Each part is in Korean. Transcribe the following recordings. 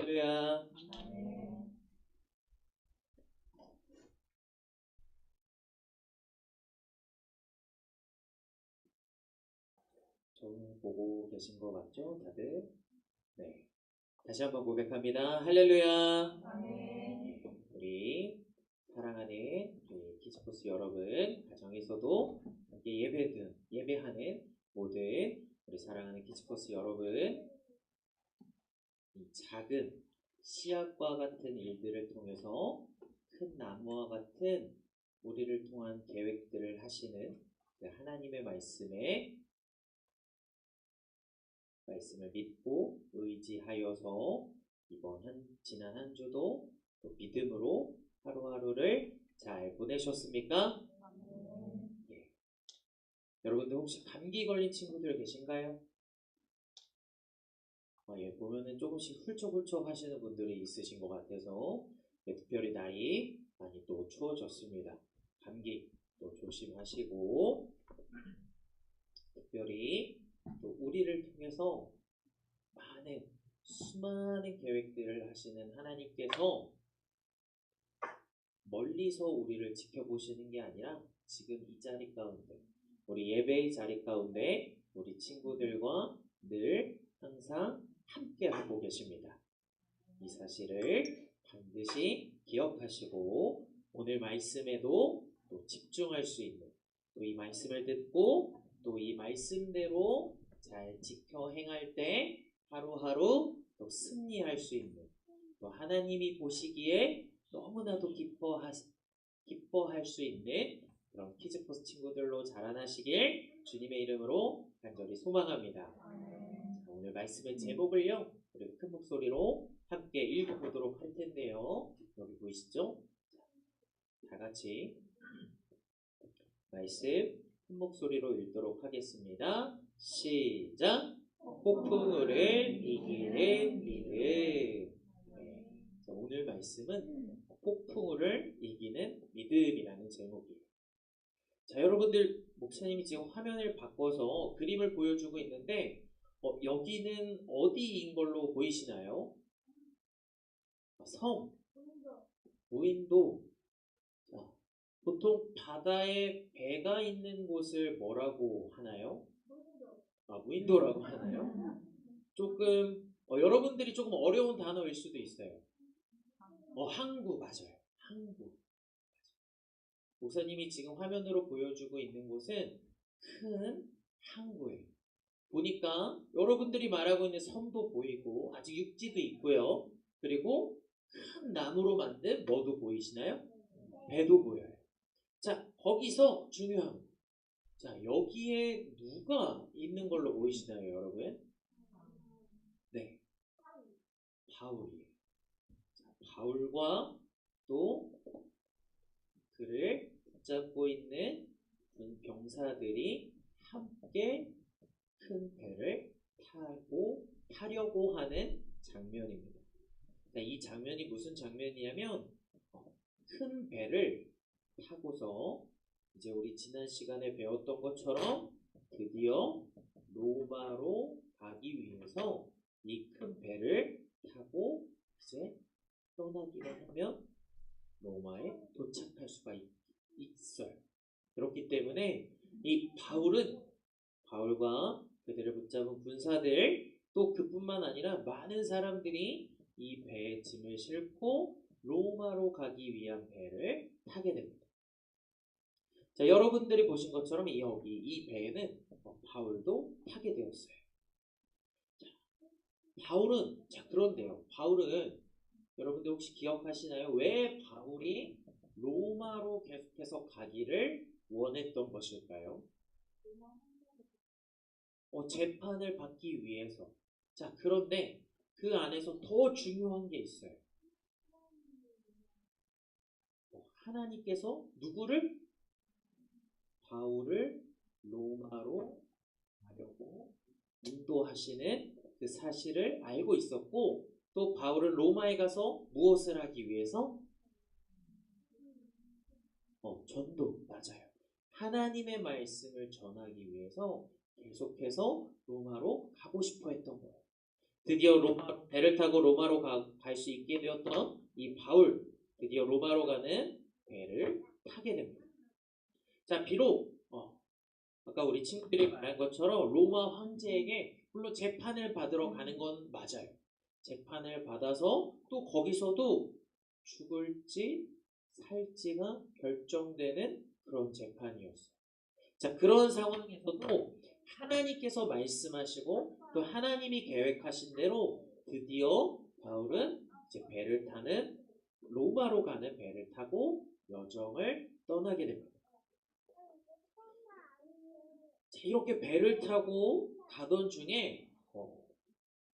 할렐루야. 좀 보고 계신 것 같죠? 다들? 네. 다시 한번 고백합니다. 할렐루야. 네. 우리 사랑하는 우리 키즈포스 여러분, 가정에서도 함께 예배하는 모든 우리 사랑하는 키즈포스 여러분, 이 작은 씨앗과 같은 일들을 통해서 큰 나무와 같은 우리를 통한 계획들을 하시는 그 하나님의 말씀을 믿고 의지하여서 지난 한 주도 또 믿음으로 하루하루를 잘 보내셨습니까? 예. 여러분들 혹시 감기 걸린 친구들 계신가요? 예, 보면은 조금씩 훌쩍훌쩍 하시는 분들이 있으신 것 같아서 특별히 날이 많이 또 추워졌습니다. 감기 또 조심하시고 특별히 또 우리를 통해서 수많은 계획들을 하시는 하나님께서 멀리서 우리를 지켜보시는 게 아니라 지금 이 자리 가운데 우리 예배의 자리 가운데 우리 친구들과 늘 항상 함께 하고 계십니다. 이 사실을 반드시 기억하시고 오늘 말씀에도 또 집중할 수 있는 또 이 말씀을 듣고 또 이 말씀대로 잘 지켜 행할 때 하루하루 또 승리할 수 있는 또 하나님이 보시기에 너무나도 기뻐할 수 있는 그런 키즈포스 친구들로 자라나시길 주님의 이름으로 간절히 소망합니다. 자, 오늘 말씀의 제목을요 우리 큰 목소리로 함께 읽어보도록 할 텐데요. 여기 보이시죠? 다 같이 말씀 큰 목소리로 읽도록 하겠습니다. 시작! 폭풍우를 이기는 믿음. 네. 자, 오늘 말씀은 폭풍우를 이기는 믿음이라는 제목이에요. 자, 여러분들 목사님이 지금 화면을 바꿔서 그림을 보여주고 있는데 여기는 어디인 걸로 보이시나요? 섬, 무인도. 자, 보통 바다에 배가 있는 곳을 뭐라고 하나요? 무인도라고 하나요? 조금 여러분들이 조금 어려운 단어일 수도 있어요. 항구 맞아요. 항구. 목사님이 지금 화면으로 보여주고 있는 곳은 큰 항구예요. 보니까 여러분들이 말하고 있는 섬도 보이고 아직 육지도 있고요. 그리고 큰 나무로 만든 뭐도 보이시나요? 배도 보여요. 자, 거기서 중요한 거. 자, 여기에 누가 있는 걸로 보이시나요, 여러분? 네, 바울이에요. 자, 바울과 또 그를 붙잡고 있는 병사들이 함께 큰 배를 타려고 하는 장면입니다. 이 장면이 무슨 장면이냐면 큰 배를 타고서 이제 우리 지난 시간에 배웠던 것처럼 드디어 로마로 가기 위해서 이 큰 배를 타고 이제 떠나기만 하면 로마에 도착할 수가 있어요. 그렇기 때문에 이 바울과 그들을 붙잡은 군사들 또 그뿐만 아니라 많은 사람들이 이 배에 짐을 싣고 로마로 가기 위한 배를 타게 됩니다. 자, 여러분들이 보신 것처럼 여기 이 배에는 바울도 타게 되었어요. 그런데요. 바울은 여러분들 혹시 기억하시나요? 왜 바울이 로마로 계속해서 가기를 원했던 것일까요? 재판을 받기 위해서. 자, 그런데 그 안에서 더 중요한 게 있어요. 하나님께서 바울을 로마로 가려고 인도하시는 그 사실을 알고 있었고, 또 바울은 로마에 가서 무엇을 하기 위해서? 전도, 맞아요. 하나님의 말씀을 전하기 위해서 계속해서 로마로 가고 싶어 했던 거예요. 드디어 배를 타고 로마로 갈 수 있게 되었던 이 바울, 드디어 로마로 가는 배를 타게 됩니다. 자, 비록 아까 우리 친구들이 말한 것처럼 로마 황제에게 물론 재판을 받으러 가는 건 맞아요. 재판을 받아서 또 거기서도 죽을지 살지가 결정되는 그런 재판이었어요. 자, 그런 상황에서도 하나님께서 말씀하시고 또 하나님이 계획하신 대로 드디어 바울은 이제 배를 타는 로마로 가는 배를 타고 여정을 떠나게 됩니다. 자, 이렇게 배를 타고 가던 중에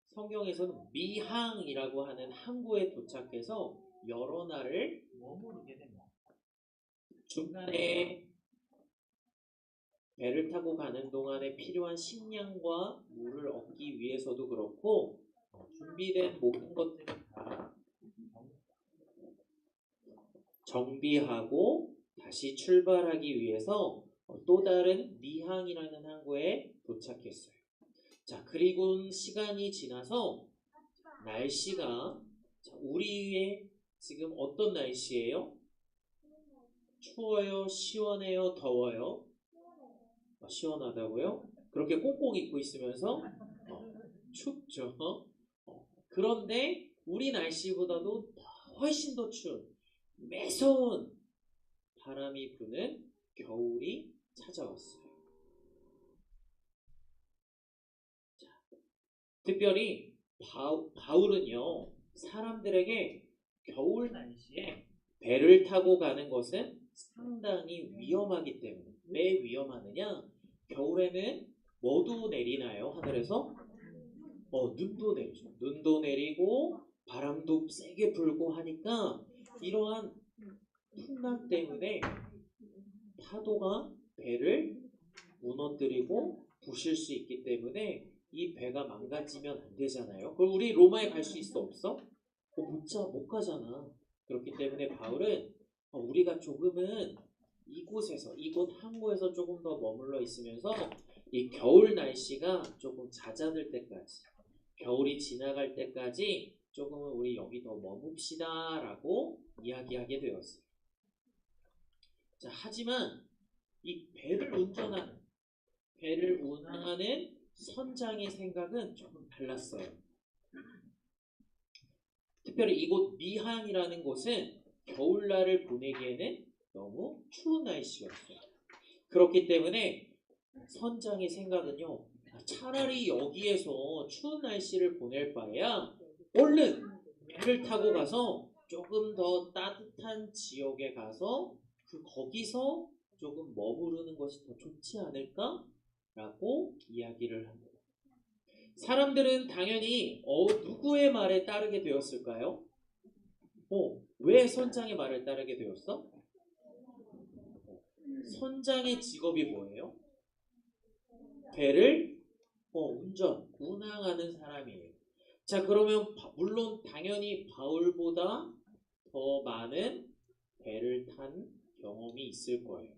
성경에서는 미항이라고 하는 항구에 도착해서 여러 날을 머무르게 됩니다. 중간에 배를 타고 가는 동안에 필요한 식량과 물을 얻기 위해서도 그렇고 준비된 모든 것들을 다 정비하고 다시 출발하기 위해서 또 다른 미항이라는 항구에 도착했어요. 자, 그리고 시간이 지나서 날씨가 우리의 지금 어떤 날씨예요? 추워요? 시원해요? 더워요? 시원하다고요? 그렇게 꽁꽁 입고 있으면서 춥죠. 그런데 우리 날씨보다도 훨씬 더 추운 매서운 바람이 부는 겨울이 찾아왔어요. 자, 특별히 바울은요, 사람들에게 겨울 날씨에 배를 타고 가는 것은 상당히 위험하기 때문에. 왜 위험하느냐? 겨울에는 뭐도 내리나요? 하늘에서? 눈도 내리죠. 눈도 내리고 바람도 세게 불고 하니까 이러한 풍랑 때문에 파도가 배를 무너뜨리고 부실 수 있기 때문에 이 배가 망가지면 안 되잖아요. 그럼 우리 로마에 갈 수 있어 없어? 못 가잖아. 그렇기 때문에 바울은 우리가 조금은 이곳 항구에서 조금 더 머물러 있으면서 이 겨울 날씨가 조금 잦아들 때까지, 겨울이 지나갈 때까지 조금은 우리 여기 더 머뭅시다 라고 이야기하게 되었어요. 자, 하지만 이 배를 운항하는 선장의 생각은 조금 달랐어요. 특별히 이곳 미항이라는 곳은 겨울날을 보내기에는 너무 추운 날씨였어요. 그렇기 때문에 선장의 생각은요, 차라리 여기에서 추운 날씨를 보낼 바에야 얼른 배를 타고 가서 조금 더 따뜻한 지역에 가서 거기서 조금 머무르는 것이 더 좋지 않을까라고 이야기를 합니다. 사람들은 당연히 누구의 말에 따르게 되었을까요? 왜 선장의 말을 따르게 되었어? 선장의 직업이 뭐예요? 배를 운항하는 사람이에요. 자, 그러면 물론 당연히 바울보다 더 많은 배를 탄 경험이 있을 거예요.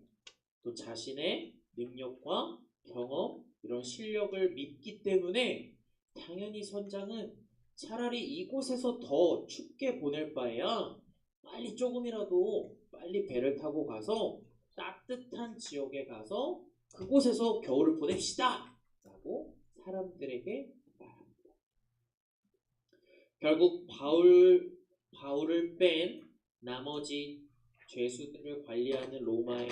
또 자신의 능력과 경험, 이런 실력을 믿기 때문에 당연히 선장은 차라리 이곳에서 더 춥게 보낼 바에야 빨리 조금이라도 빨리 배를 타고 가서 따뜻한 지역에 가서 그곳에서 겨울을 보냅시다 라고 사람들에게 말합니다. 결국 바울을 뺀 나머지 죄수들을 관리하는 로마의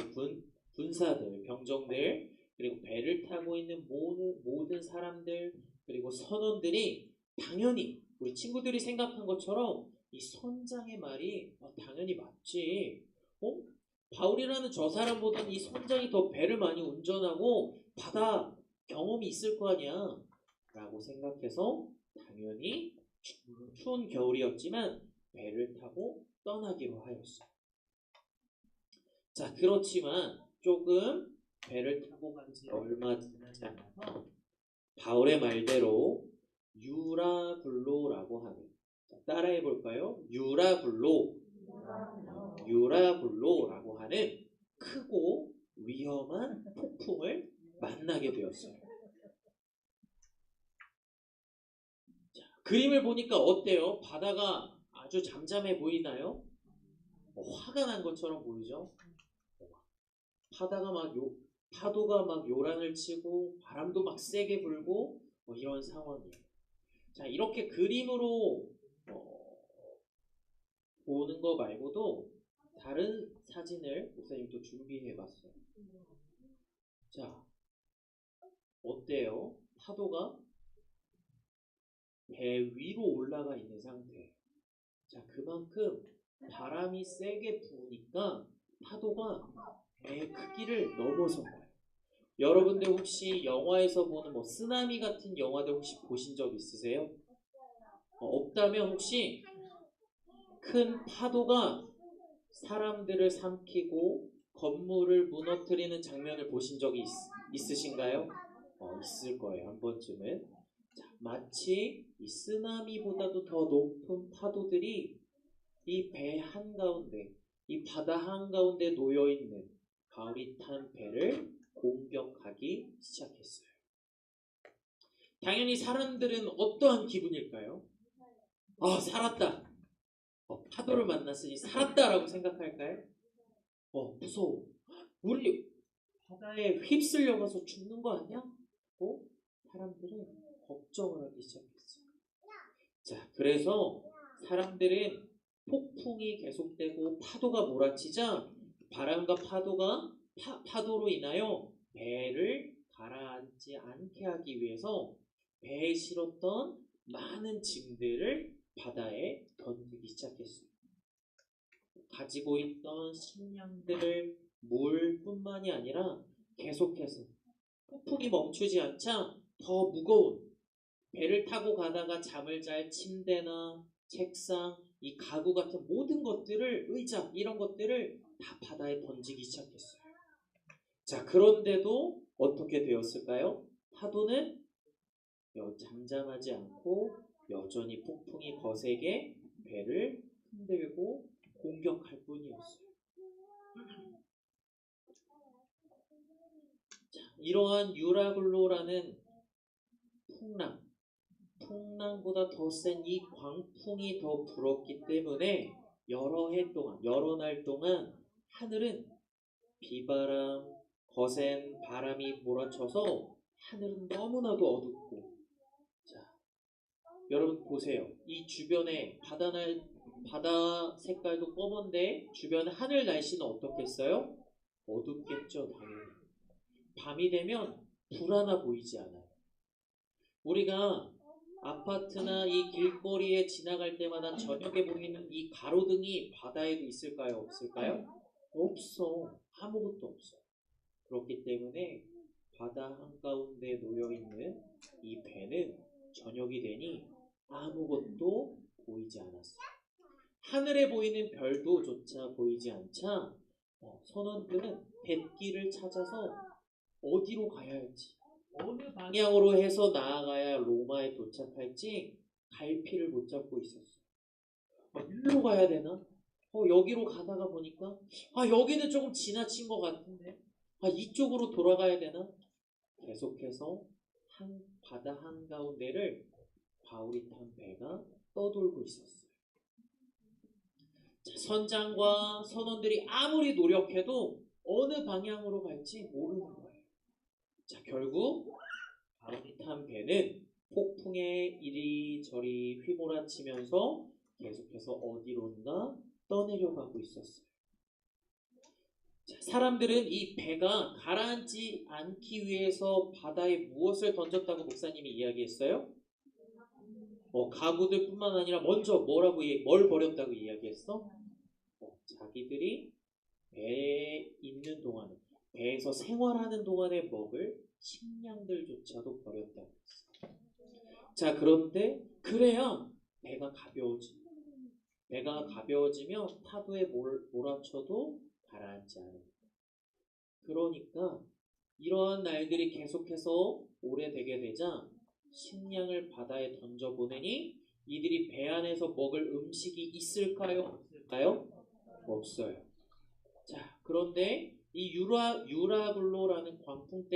군사들, 병정들, 그리고 배를 타고 있는 모든 사람들, 그리고 선원들이 당연히 우리 친구들이 생각한 것처럼 이 선장의 말이 당연히 맞지. 바울이라는 저 사람보다는 이 선장이 더 배를 많이 운전하고 바다 경험이 있을 거 아니야 라고 생각해서 당연히 추운 겨울이었지만 배를 타고 떠나기로 하였어요. 자, 그렇지만 조금 배를 타고 간 지 얼마 지나지 않아서 바울의 말대로 유라굴로라고 하는, 따라해 볼까요? 유라굴로라고 하는 크고 위험한 폭풍을 만나게 되었어요. 자, 그림을 보니까 어때요? 바다가 아주 잠잠해 보이나요? 화가 난 것처럼 보이죠? 파도가 막 요란을 치고 바람도 막 세게 불고 이런 상황이에요. 자, 이렇게 그림으로 어, 보는 거 말고도 다른 사진을 목사님도 준비해 봤어요. 자, 어때요? 파도가 배 위로 올라가 있는 상태. 자, 그만큼 바람이 세게 부으니까 파도가 배 크기를 넘어선 거예요. 여러분들 혹시 영화에서 보는 쓰나미 같은 영화들 혹시 보신 적 있으세요? 없다면 혹시 큰 파도가 사람들을 삼키고 건물을 무너뜨리는 장면을 보신 적이 있으신가요? 있을 거예요, 한 번쯤은. 자, 마치 이 쓰나미보다도 더 높은 파도들이 이 배 한가운데, 이 바다 한가운데 놓여있는 가을이 탄 배를 공격하기 시작했어요. 당연히 사람들은 어떠한 기분일까요? 살았다. 파도를 만났으니 살았다라고 생각할까요? 무서워. 우리 바다에 휩쓸려가서 죽는 거 아니야? 사람들은 걱정을 하기 시작했어요. 자, 그래서 사람들은 폭풍이 계속되고 파도가 몰아치자 바람과 파도로 인하여 배를 가라앉지 않게 하기 위해서 배에 실었던 많은 짐들을 바다에 던지기 시작했어요. 가지고 있던 식량들을 물뿐만이 아니라 계속해서 폭풍이 멈추지 않자 더 무거운 배를 타고 가다가 잠을 잘 침대나 책상, 이 가구 같은 모든 것들을 의자 이런 것들을 다 바다에 던지기 시작했어요. 자, 그런데도 어떻게 되었을까요? 파도는 잠잠하지 않고 여전히 폭풍이 거세게 배를 흔들고 공격할 뿐이었어요. 자, 이러한 유라굴로라는 풍랑보다 더 센 이 광풍이 더 불었기 때문에 여러 날 동안 하늘은 비바람, 거센 바람이 몰아쳐서 하늘은 너무나도 어둡고, 자, 여러분 보세요. 이 주변에 바다 색깔도 검은데 주변 하늘 날씨는 어떻겠어요? 어둡겠죠, 당연히. 밤이 되면 불하나 보이지 않아요. 우리가 아파트나 이 길거리에 지나갈 때마다 저녁에 보이는 이 가로등이 바다에도 있을까요? 없을까요? 없어. 아무것도 없어. 그렇기 때문에 바다 한가운데 놓여있는 이 배는 저녁이 되니 아무것도 보이지 않았어요. 하늘에 보이는 별도 조차 보이지 않자 선원들은 뱃길을 찾아서 어디로 가야 할지, 어느 방향으로 해서 나아가야 로마에 도착할지 갈피를 못 잡고 있었어요. 일로 가야 되나? 여기로 가다가 보니까 여기는 조금 지나친 것 같은데 이쪽으로 돌아가야 되나? 계속해서 바다 한가운데를 바울이 탄 배가 떠돌고 있었어요. 자, 선장과 선원들이 아무리 노력해도 어느 방향으로 갈지 모르는 거예요. 자, 결국 바울이 탄 배는 폭풍에 이리저리 휘몰아치면서 계속해서 어디론가 떠내려가고 있었어요. 자, 사람들은 이 배가 가라앉지 않기 위해서 바다에 무엇을 던졌다고 목사님이 이야기했어요? 가구들뿐만 아니라 먼저 뭘 버렸다고 이야기했어? 자기들이 배에 있는 동안에, 배에서 생활하는 동안에 먹을 식량들조차도 버렸다고 했어요. 자, 그런데 그래야 배가 가벼워지면 파도에 몰아쳐도 가라앉지 않아요. 그러니까 이러한 날들이 계속해서 오래되게 되자 식량을 바다에 던져보내니 이들이 배 안에서 먹을 음식이 있을까요? 없을까요? 없어요. 자, 그런데 이 유라굴로라는 광풍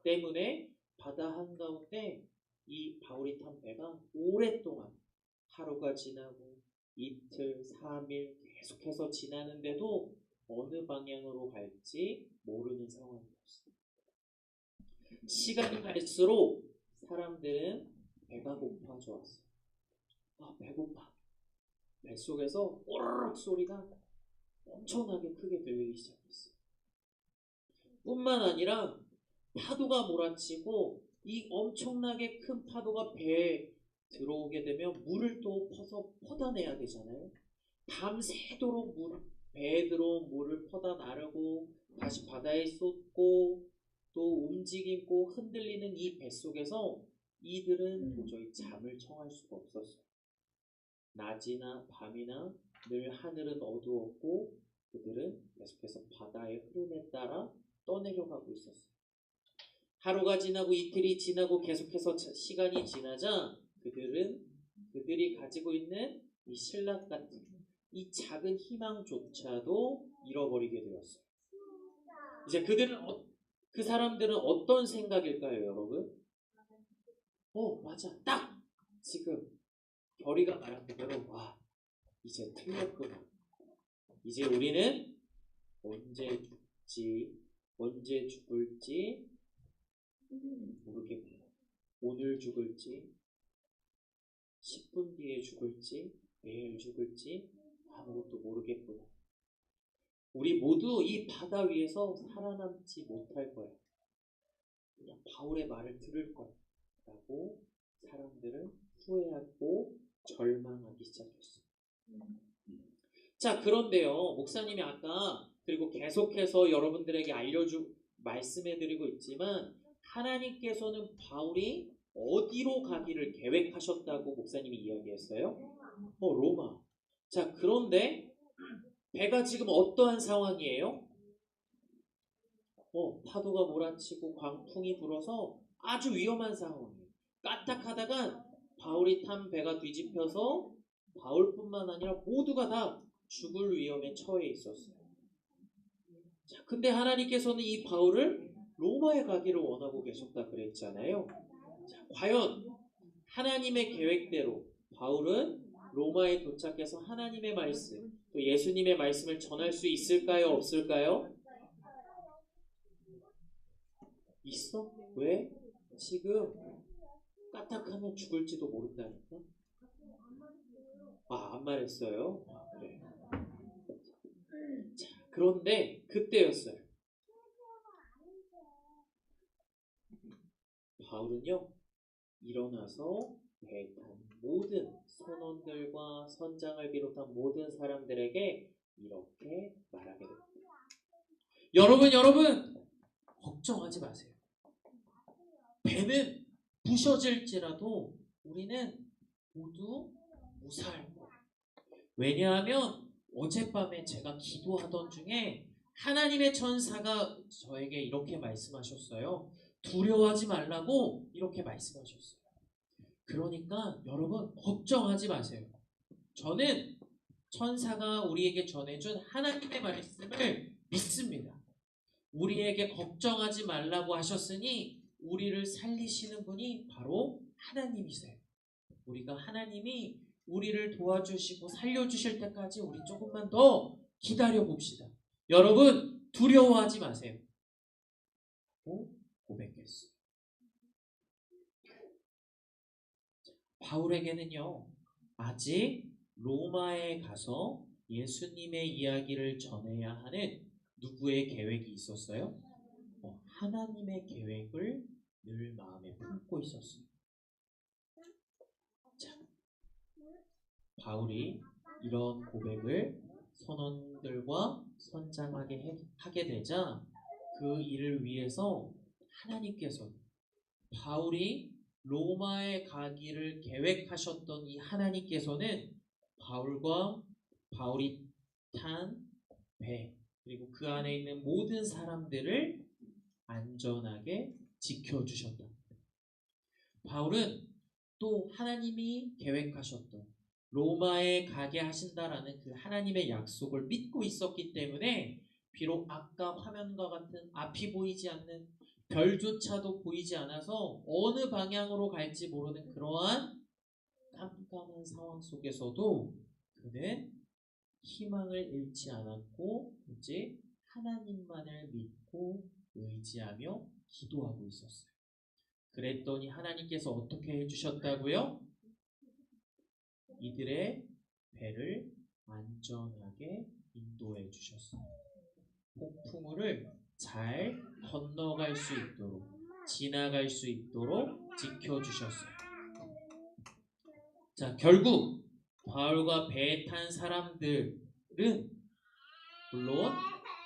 때문에 바다 한가운데 이 바울이 탄 배가 오랫동안 하루가 지나고 이틀, 3일 계속해서 지나는데도 어느 방향으로 갈지 모르는 상황이었어요. 시간이 갈수록 사람들은 배가 고파져왔어요. 아, 배고파. 뱃속에서 꼬르륵 소리가 엄청나게 크게 들리기 시작했어요. 뿐만 아니라 파도가 몰아치고 이 엄청나게 큰 파도가 배에 들어오게 되면 물을 또 퍼다내야 되잖아요. 밤새도록 배에 들어온 물을 퍼다 나르고 다시 바다에 쏟고 또 움직이고 흔들리는 이 뱃속에서 이들은 도저히 잠을 청할 수가 없었어요. 낮이나 밤이나 늘 하늘은 어두웠고 그들은 계속해서 바다의 흐름에 따라 떠내려가고 있었어요. 하루가 지나고 이틀이 지나고 계속해서 시간이 지나자 그들이 가지고 있는 이 신락 같은 이 작은 희망조차도 잃어버리게 되었어요. 이제 그 사람들은 어떤 생각일까요, 여러분? 맞아. 딱 지금 결의가 말한 그대로 와, 이제 틀렸구나. 이제 우리는 언제 죽을지 모르겠구나. 오늘 죽을지, 10분 뒤에 죽을지, 내일 죽을지 아무것도 모르겠구나. 우리 모두 이 바다 위에서 살아남지 못할 거야. 그냥 바울의 말을 들을 거야. 라고 사람들은 후회하고 절망하기 시작했어요. 자, 그런데요, 목사님이 아까 그리고 계속해서 여러분들에게 말씀해드리고 있지만 하나님께서는 바울이 어디로 가기를 계획하셨다고 목사님이 이야기했어요? 로마. 자, 그런데 배가 지금 어떠한 상황이에요? 파도가 몰아치고 광풍이 불어서 아주 위험한 상황이에요. 까딱하다가 바울이 탄 배가 뒤집혀서 바울뿐만 아니라 모두가 다 죽을 위험에 처해 있었어요. 자, 근데 하나님께서는 이 바울을 로마에 가기를 원하고 계셨다 그랬잖아요. 자, 과연 하나님의 계획대로 바울은 로마에 도착해서 하나님의 말씀, 또 예수님의 말씀을 전할 수 있을까요? 없을까요? 있어? 왜? 지금 까딱하면 죽을지도 모른다니까? 안 말했어요? 그래. 자, 그런데 그때였어요. 바울은요, 일어나서 배에 탄 모든 선원들과 선장을 비롯한 모든 사람들에게 이렇게 말하게 됩니다. 여러분, 걱정하지 마세요. 배는 부셔질지라도 우리는 모두 무사할 거예요. 왜냐하면 어젯밤에 제가 기도하던 중에 하나님의 천사가 저에게 이렇게 말씀하셨어요. 두려워하지 말라고 이렇게 말씀하셨어요. 그러니까 여러분 걱정하지 마세요. 저는 천사가 우리에게 전해준 하나님의 말씀을 믿습니다. 우리에게 걱정하지 말라고 하셨으니 우리를 살리시는 분이 바로 하나님이세요. 우리가 하나님이 우리를 도와주시고 살려주실 때까지 우리 조금만 더 기다려 봅시다. 여러분 두려워하지 마세요. 고백했어요. 바울에게는요, 아직 로마에 가서 예수님의 이야기를 전해야 하는 누구의 계획이 있었어요? 하나님의 계획을 늘 마음에 품고 있었어요. 자, 바울이 이런 고백을 선원들과 하게 되자 그 일을 위해서 하나님께서 바울이 로마에 가기를 계획하셨던 이 하나님께서는 바울이 탄 배 그리고 그 안에 있는 모든 사람들을 안전하게 지켜주셨다. 바울은 또 하나님이 계획하셨던 로마에 가게 하신다라는 그 하나님의 약속을 믿고 있었기 때문에 비록 아까 화면과 같은 앞이 보이지 않는 별조차도 보이지 않아서 어느 방향으로 갈지 모르는 그러한 깜깜한 상황 속에서도 그는 희망을 잃지 않았고 이제 하나님만을 믿고 의지하며 기도하고 있었어요. 그랬더니 하나님께서 어떻게 해주셨다고요? 이들의 배를 안전하게 인도해 주셨어요. 폭풍우를 잘 건너갈 수 있도록, 지나갈 수 있도록 지켜주셨어요. 자, 결국 바울과 배에 탄 사람들은 물론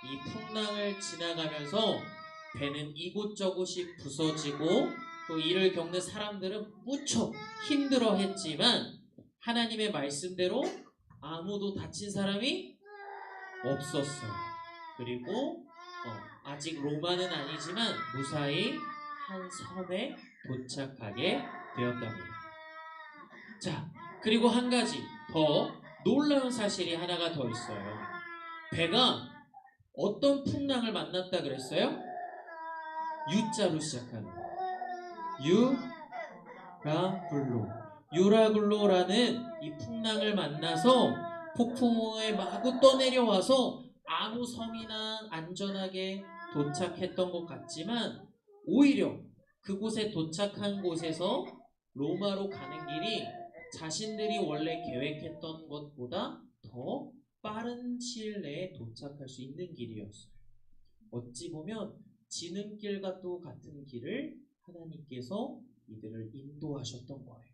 이 풍랑을 지나가면서 배는 이곳저곳이 부서지고 또 이를 겪는 사람들은 무척 힘들어했지만 하나님의 말씀대로 아무도 다친 사람이 없었어요. 그리고 아직 로마는 아니지만 무사히 한 섬에 도착하게 되었답니다. 자, 그리고 한 가지 더 놀라운 사실이 하나가 더 있어요. 배가 어떤 풍랑을 만났다 그랬어요? U자로 시작하는 유라굴로. 유라굴로라는 이 풍랑을 만나서 폭풍우에 마구 떠내려와서 아무 섬이나 안전하게 도착했던 것 같지만 오히려 그곳에 도착한 곳에서 로마로 가는 길이 자신들이 원래 계획했던 것보다 더 빠른 시일 내에 도착할 수 있는 길이었어요. 어찌 보면 지름길과 또 같은 길을 하나님께서 이들을 인도하셨던 거예요.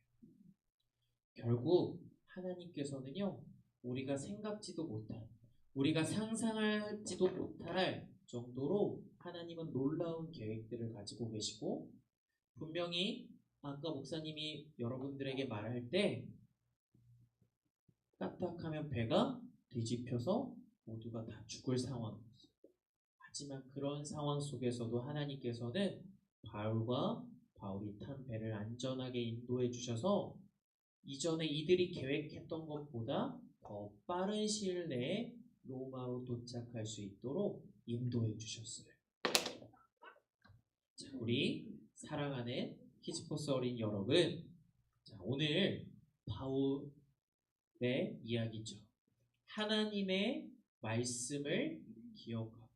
결국 하나님께서는요, 우리가 생각지도 못한, 우리가 상상하지도 못할 정도로 하나님은 놀라운 계획들을 가지고 계시고, 분명히 아까 목사님이 여러분들에게 말할 때 까딱하면 배가 뒤집혀서 모두가 다 죽을 상황이었어요. 하지만 그런 상황 속에서도 하나님께서는 바울이 탄 배를 안전하게 인도해 주셔서 이전에 이들이 계획했던 것보다 더 빠른 시일 내에 로마로 도착할 수 있도록 인도해 주셨어요. 자, 우리 사랑하는 키즈포스 어린 여러분, 자, 오늘 바울의 이야기죠. 하나님의 말씀을 기억하고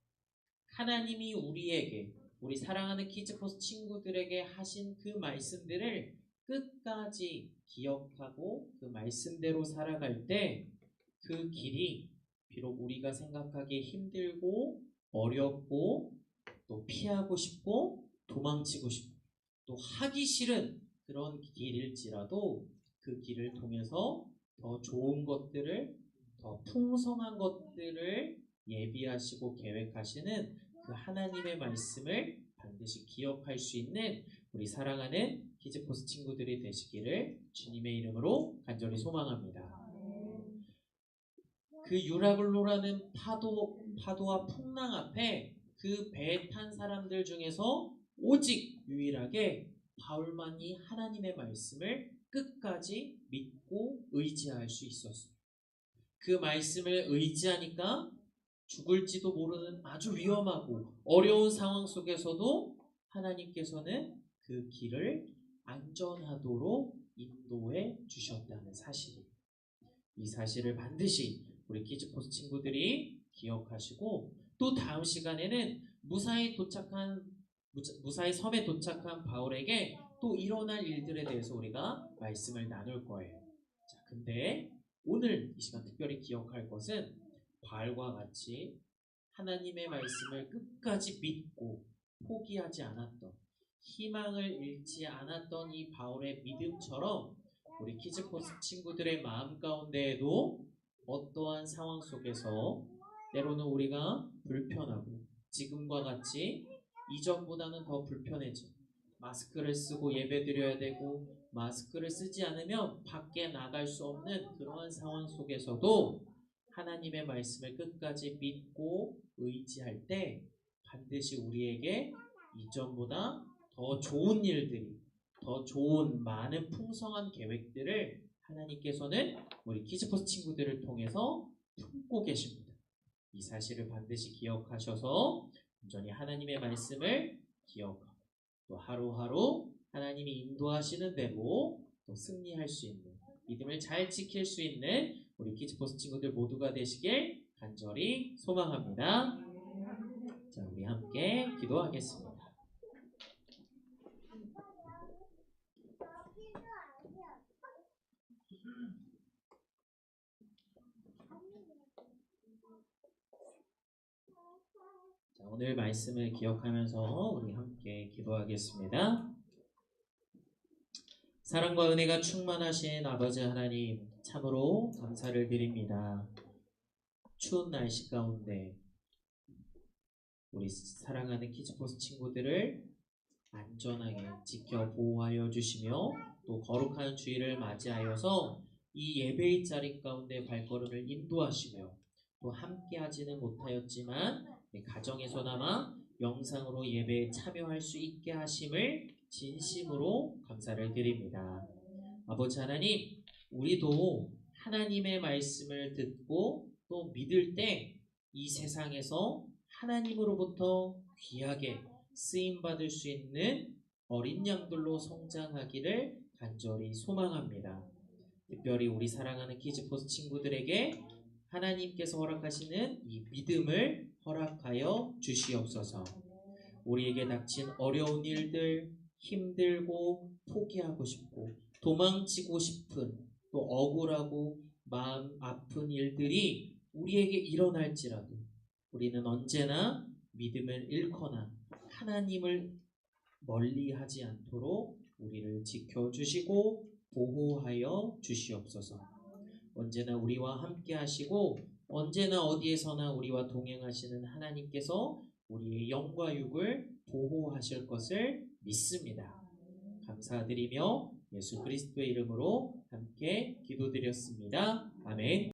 하나님이 우리 사랑하는 키즈포스 친구들에게 하신 그 말씀들을 끝까지 기억하고 그 말씀대로 살아갈 때 그 길이 비록 우리가 생각하기에 힘들고 어렵고 또 피하고 싶고 도망치고 싶고 또 하기 싫은 그런 길일지라도 그 길을 통해서 더 좋은 것들을, 더 풍성한 것들을 예비하시고 계획하시는 그 하나님의 말씀을 반드시 기억할 수 있는 우리 사랑하는 키즈포스 친구들이 되시기를 주님의 이름으로 간절히 소망합니다. 그 유라굴로라는 파도와 풍랑 앞에 그 배에 탄 사람들 중에서 오직 유일하게 바울만이 하나님의 말씀을 끝까지 믿고 의지할 수 있었어요. 그 말씀을 의지하니까 죽을지도 모르는 아주 위험하고 어려운 상황 속에서도 하나님께서는 그 길을 안전하도록 인도해 주셨다는 사실이에요. 이 사실을 반드시 우리 키즈포스 친구들이 기억하시고 또 다음 시간에는 무사히 섬에 도착한 바울에게 또 일어날 일들에 대해서 우리가 말씀을 나눌 거예요. 자, 근데 오늘 이 시간 특별히 기억할 것은 바울과 같이 하나님의 말씀을 끝까지 믿고 포기하지 않았던, 희망을 잃지 않았던 이 바울의 믿음처럼 우리 키즈포스 친구들의 마음 가운데에도 어떠한 상황 속에서 때로는 우리가 불편하고 지금과 같이 이전보다는 더 불편해져 마스크를 쓰고 예배드려야 되고 마스크를 쓰지 않으면 밖에 나갈 수 없는 그러한 상황 속에서도 하나님의 말씀을 끝까지 믿고 의지할 때 반드시 우리에게 이전보다 더 좋은 일들이, 더 좋은 많은 풍성한 계획들을 하나님께서는 우리 키즈포스 친구들을 통해서 품고 계십니다. 이 사실을 반드시 기억하셔서 온전히 하나님의 말씀을 기억하고 또 하루하루 하나님이 인도하시는 대로 또 승리할 수 있는 믿음을 잘 지킬 수 있는 우리 키즈포스 친구들 모두가 되시길 간절히 소망합니다. 자, 우리 함께 기도하겠습니다. 자, 오늘 말씀을 기억하면서 우리 함께 기도하겠습니다. 사랑과 은혜가 충만하신 아버지 하나님, 참으로 감사를 드립니다. 추운 날씨 가운데 우리 사랑하는 키즈포스 친구들을 안전하게 지켜 보호하여 주시며 또 거룩한 주일을 맞이하여서 이 예배의 자리 가운데 발걸음을 인도하시며 또 함께 하지는 못하였지만 가정에서나마 영상으로 예배에 참여할 수 있게 하심을 진심으로 감사를 드립니다. 아버지 하나님, 우리도 하나님의 말씀을 듣고 또 믿을 때 이 세상에서 하나님으로부터 귀하게 쓰임받을 수 있는 어린 양들로 성장하기를 간절히 소망합니다. 특별히 우리 사랑하는 키즈포스 친구들에게 하나님께서 허락하시는 이 믿음을 허락하여 주시옵소서. 우리에게 닥친 어려운 일들, 힘들고 포기하고 싶고 도망치고 싶은 또 억울하고 마음 아픈 일들이 우리에게 일어날지라도 우리는 언제나 믿음을 잃거나 하나님을 멀리하지 않도록 우리를 지켜주시고 보호하여 주시옵소서. 언제나 우리와 함께 하시고 언제나 어디에서나 우리와 동행하시는 하나님께서 우리의 영과 육을 보호하실 것을 믿습니다. 감사드리며 예수 그리스도의 이름으로 함께 기도드렸습니다. 아멘.